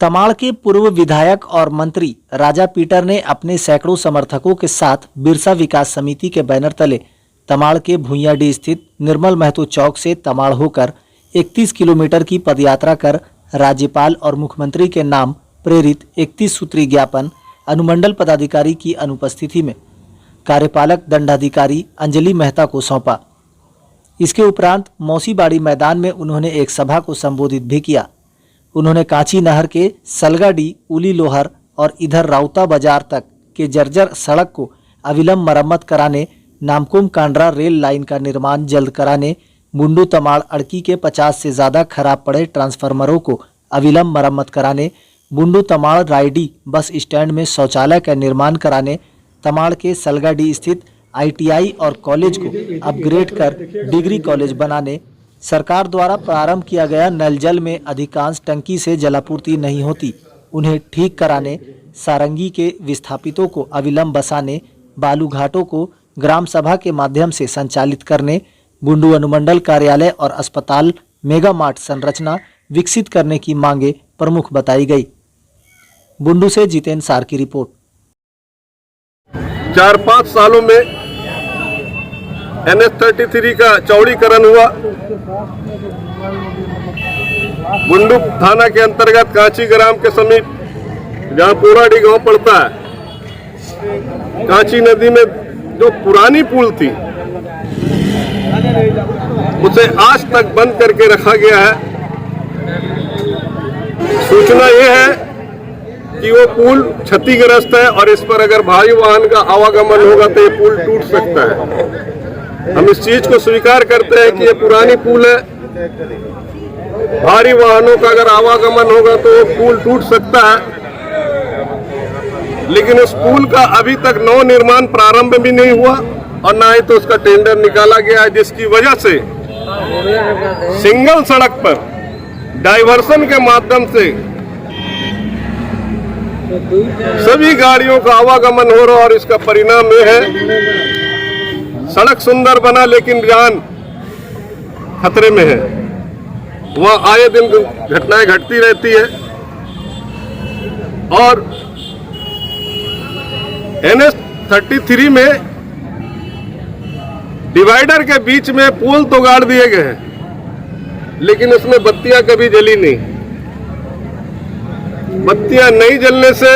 तमाड़ के पूर्व विधायक और मंत्री राजा पीटर ने अपने सैकड़ों समर्थकों के साथ बिरसा विकास समिति के बैनर तले तमाड़ के भुइयाडीह स्थित निर्मल महतो चौक से तमाड़ होकर 31 किलोमीटर की पदयात्रा कर राज्यपाल और मुख्यमंत्री के नाम प्रेरित 31 सूत्री ज्ञापन अनुमंडल पदाधिकारी की अनुपस्थिति में कार्यपालक दंडाधिकारी अंजलि मेहता को सौंपा। इसके उपरांत मौसीबाड़ी मैदान में उन्होंने एक सभा को संबोधित भी किया। उन्होंने कांची नहर के सलगाडी, उली लोहर और इधर राउता बाजार तक के जर्जर सड़क को अविलंब मरम्मत कराने, नामकुम कांड्रा रेल लाइन का निर्माण जल्द कराने, बुंडू तमाड़ अड़की के 50 से ज़्यादा खराब पड़े ट्रांसफार्मरों को अविलंब मरम्मत कराने, बुंडू तमाड़ रायडी बस स्टैंड में शौचालय का निर्माण कराने, तमाड़ के सलगाडी स्थित ITI और कॉलेज को अपग्रेड कर डिग्री कॉलेज बनाने, सरकार द्वारा प्रारंभ किया गया नल जल में अधिकांश टंकी से जलापूर्ति नहीं होती, उन्हें ठीक कराने, सारंगी के विस्थापितों को अविलंब बसाने, बालू घाटों को ग्राम सभा के माध्यम से संचालित करने, बुंडू अनुमंडल कार्यालय और अस्पताल मेगा मार्ट संरचना विकसित करने की मांगे प्रमुख बताई गई। बुंडू से जितेंद्र सार की रिपोर्ट। 4-5 सालों में NH-33 का चौड़ीकरण हुआ। बुंडू थाना के अंतर्गत कांची ग्राम के समीप जहां पोराडी गांव पड़ता है, कांची नदी में जो पुरानी पुल थी उसे आज तक बंद करके रखा गया है। सूचना यह है कि वो पुल क्षतिग्रस्त है और इस पर अगर भारी वाहन का आवागमन होगा तो ये पुल टूट सकता है। हम इस चीज को स्वीकार करते हैं कि ये पुरानी पुल है, भारी वाहनों का अगर आवागमन होगा तो वो पुल टूट सकता है, लेकिन उस पुल का अभी तक नव निर्माण प्रारंभ भी नहीं हुआ और ना ही तो उसका टेंडर निकाला गया है, जिसकी वजह से सिंगल सड़क पर डाइवर्सन के माध्यम से सभी गाड़ियों का आवागमन हो रहा और इसका परिणाम यह है सड़क सुंदर बना लेकिन जान खतरे में है। वहां आए दिन घटनाएं घटती रहती है और NH-33 में डिवाइडर के बीच में पोल तो गाड़ दिए गए हैं, लेकिन उसमें बत्तियां कभी जली नहीं। बत्तियां नहीं जलने से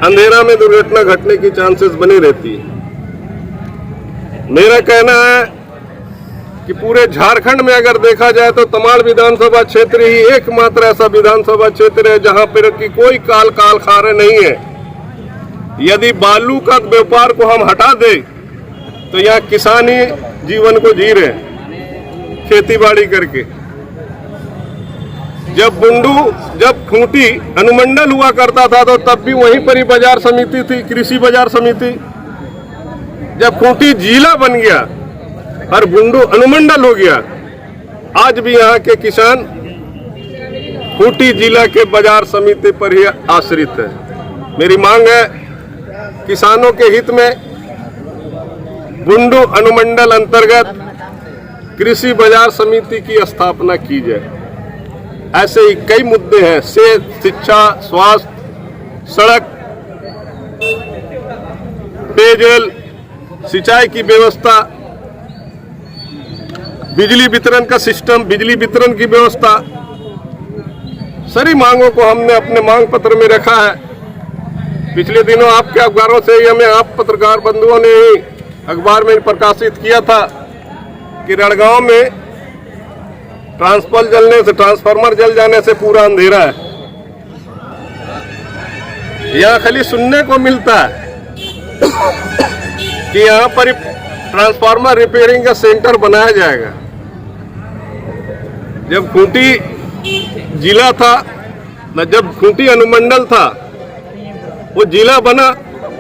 अंधेरा में दुर्घटना घटने की चांसेस बनी रहती है। मेरा कहना है कि पूरे झारखंड में अगर देखा जाए तो तमाड़ विधानसभा क्षेत्र ही एकमात्र ऐसा विधानसभा क्षेत्र है जहां पर की कोई काल खारे नहीं है। यदि बालू का व्यापार को हम हटा दें तो यहाँ किसान ही जीवन को जी रहे हैं खेती बाड़ी करके। जब खूंटी अनुमंडल हुआ करता था तो तब भी वहीं पर ही बाजार समिति थी, कृषि बाजार समिति। जब खूंटी जिला बन गया और बुंडू अनुमंडल हो गया, आज भी यहाँ के किसान खूंटी जिला के बाजार समिति पर ही आश्रित है। मेरी मांग है किसानों के हित में बुंडू अनुमंडल अंतर्गत कृषि बाजार समिति की स्थापना की जाए। ऐसे ही कई मुद्दे हैं, सेहत, शिक्षा, स्वास्थ्य, सड़क, पेयजल, सिंचाई की व्यवस्था, बिजली वितरण का सिस्टम, बिजली वितरण की व्यवस्था, सारी मांगों को हमने अपने मांग पत्र में रखा है। पिछले दिनों आपके अखबारों से ही हमें आप पत्रकार बंधुओं ने ही अखबार में प्रकाशित किया था कि रड़गांव में ट्रांसफार्मर जल जाने से पूरा अंधेरा है। यहाँ खाली सुनने को मिलता है कि यहाँ पर ट्रांसफार्मर रिपेयरिंग का सेंटर बनाया जाएगा। जब खूंटी जिला था न, जब खूंटी अनुमंडल था, वो जिला बना,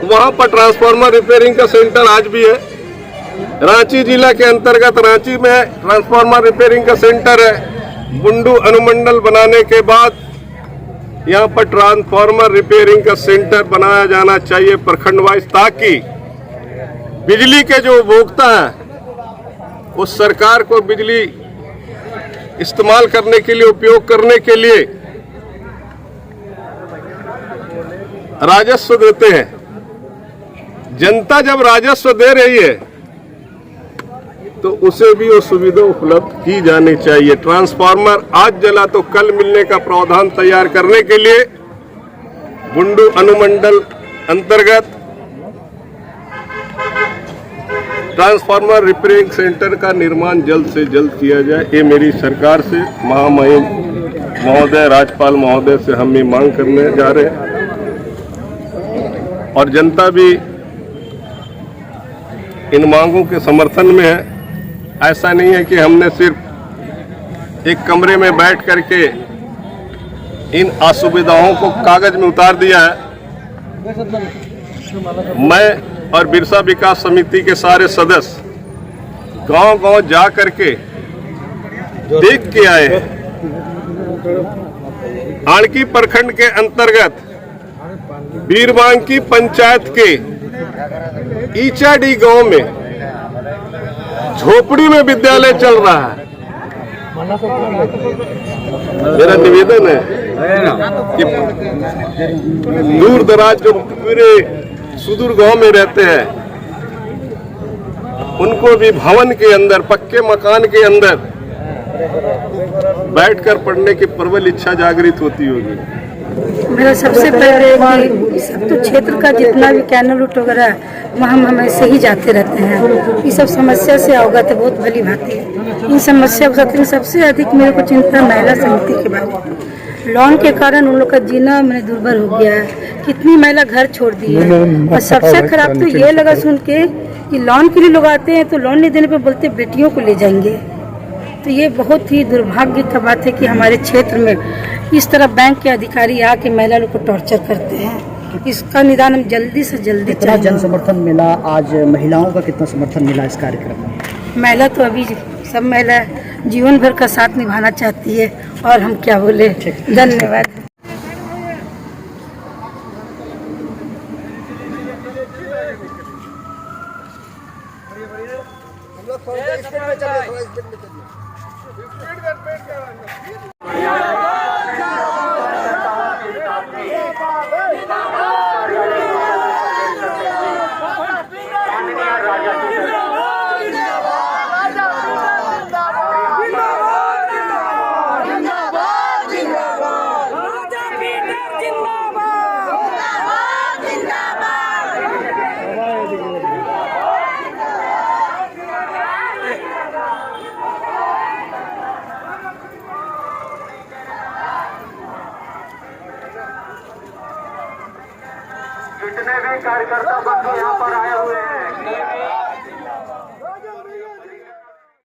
वहां पर ट्रांसफार्मर रिपेयरिंग का सेंटर आज भी है। रांची जिला के अंतर्गत रांची में ट्रांसफार्मर रिपेयरिंग का सेंटर है। बुंडू अनुमंडल बनाने के बाद यहाँ पर ट्रांसफार्मर रिपेयरिंग का सेंटर बनाया जाना चाहिए प्रखंड वाइज, ताकि बिजली के जो उपभोक्ता हैं उस सरकार को बिजली इस्तेमाल करने के लिए, उपयोग करने के लिए राजस्व देते हैं, जनता जब राजस्व दे रही है तो उसे भी वो सुविधा उपलब्ध की जानी चाहिए। ट्रांसफार्मर आज जला तो कल मिलने का प्रावधान तैयार करने के लिए बुंडू अनुमंडल अंतर्गत ट्रांसफार्मर रिपेयरिंग सेंटर का निर्माण जल्द से जल्द किया जाए। ये मेरी सरकार से, महामहिम महोदय, राज्यपाल महोदय से हम ये मांग करने जा रहे हैं और जनता भी इन मांगों के समर्थन में है। ऐसा नहीं है कि हमने सिर्फ एक कमरे में बैठ करके इन असुविधाओं को कागज में उतार दिया है। मैं और बिरसा विकास समिति के सारे सदस्य गांव-गांव जा करके देख के आए हैं। आणकी प्रखंड के अंतर्गत बीरबांकी पंचायत के ईचाडी गांव में झोपड़ी में विद्यालय चल रहा है। मेरा निवेदन है कि दूर दराज जो पूरे सुदूर गांव में रहते हैं उनको भी भवन के अंदर, पक्के मकान के अंदर बैठकर पढ़ने की प्रबल इच्छा जागृत होती होगी। मेरा सबसे पहले सब तो क्षेत्र का जितना भी कैनल रूट वगैरह है वहाँ हम हमेशा ही जाते रहते हैं। ये सब समस्या से अवगत है, बहुत भली भांति है। इन समस्या को सबसे अधिक मेरे को चिंता महिला समिति के बारे में। लोन के कारण उन लोग का जीना मैंने दुर्भर हो गया है। कितनी महिला घर छोड़ दी है। और सबसे खराब तो ये लगा सुन के कि लोन के लिए लोग आते हैं तो लोन नहीं देने पे बोलते बेटियों को ले जाएंगे। तो ये बहुत ही दुर्भाग्य का बात है कि हमारे क्षेत्र में इस तरह बैंक के अधिकारी आके महिला लोग को टॉर्चर करते हैं। इसका निदान हम जल्दी से जल्दी चाहिए। जन समर्थन मिला आज, महिलाओं का कितना समर्थन मिला इस कार्यक्रम में? महिला तो अभी सब महिला जीवन भर का साथ निभाना चाहती है और हम क्या बोले। धन्यवाद। जितने भी कार्यकर्ता बंधु यहाँ पर आए हुए हैं